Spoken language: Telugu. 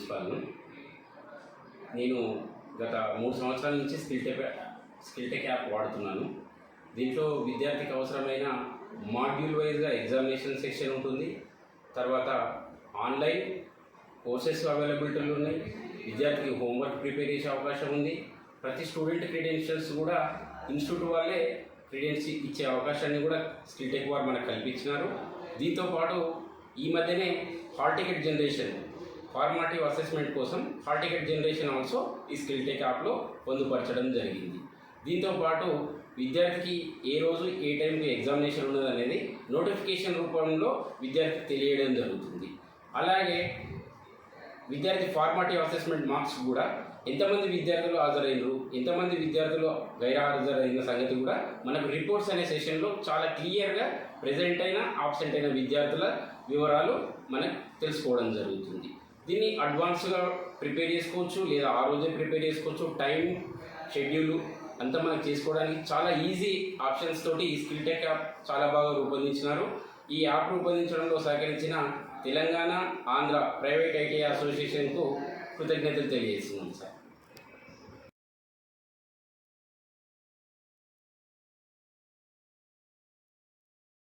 ప్రిన్సిపాల్ను. నేను గత 3 సంవత్సరాల నుంచి స్కిల్టెక్ యాప్ వాడుతున్నాను. దీంట్లో విద్యార్థికి అవసరమైన మాడ్యూల్ వైజ్గా ఎగ్జామినేషన్ సెక్షన్ ఉంటుంది. తర్వాత ఆన్లైన్ కోర్సెస్ అవైలబిలిటీలు ఉన్నాయి. విద్యార్థికి హోంవర్క్ ప్రిపేర్ చేసే అవకాశం ఉంది. ప్రతి స్టూడెంట్ క్రెడెన్షియల్స్ కూడా ఇన్స్టిట్యూట్ వాళ్ళే క్రెడెన్షియల్ ఇచ్చే అవకాశాన్ని కూడా స్కిల్టెక్ వారు మనకు కల్పించినారు. దీంతోపాటు ఈ మధ్యనే hall ticket generation formative assessment కోసం హాల్ టికెట్ జనరేషన్ ఆల్సో ఈ స్కిల్టెక్ యాప్లో పొందుపరచడం జరిగింది. దీంతోపాటు విద్యార్థికి ఏ రోజు ఏ టైంకి ఎగ్జామినేషన్ ఉన్నది అనేది నోటిఫికేషన్ రూపంలో విద్యార్థికి తెలియడం జరుగుతుంది. అలాగే విద్యార్థి ఫార్మాటివ్ అసెస్మెంట్ మార్క్స్ కూడా ఎంతమంది విద్యార్థులు హాజరైనరు, ఎంతమంది విద్యార్థులు గైర్హాజరైన సంగతి కూడా మనకు రిపోర్ట్స్ అనే సెషన్లో చాలా క్లియర్గా ప్రెజెంట్ అయిన ఆబ్సెంట్ అయిన విద్యార్థుల వివరాలు మనకు తెలుసుకోవడం జరుగుతుంది. దీన్ని అడ్వాన్స్గా ప్రిపేర్ చేసుకోవచ్చు, లేదా ఆ రోజే ప్రిపేర్ చేసుకోవచ్చు. టైం షెడ్యూల్ అంతా మనకు చేసుకోవడానికి చాలా ఈజీ ఆప్షన్స్ తోటి ఈ స్కిల్టెక్ యాప్ చాలా బాగా రూపొందించినారు. ఈ యాప్ రూపొందించడంలో సహకరించిన తెలంగాణ, ఆంధ్ర ప్రైవేట్ ఐటీ అసోసియేషన్కు కృతజ్ఞతలు తెలియజేస్తున్నాను సార్.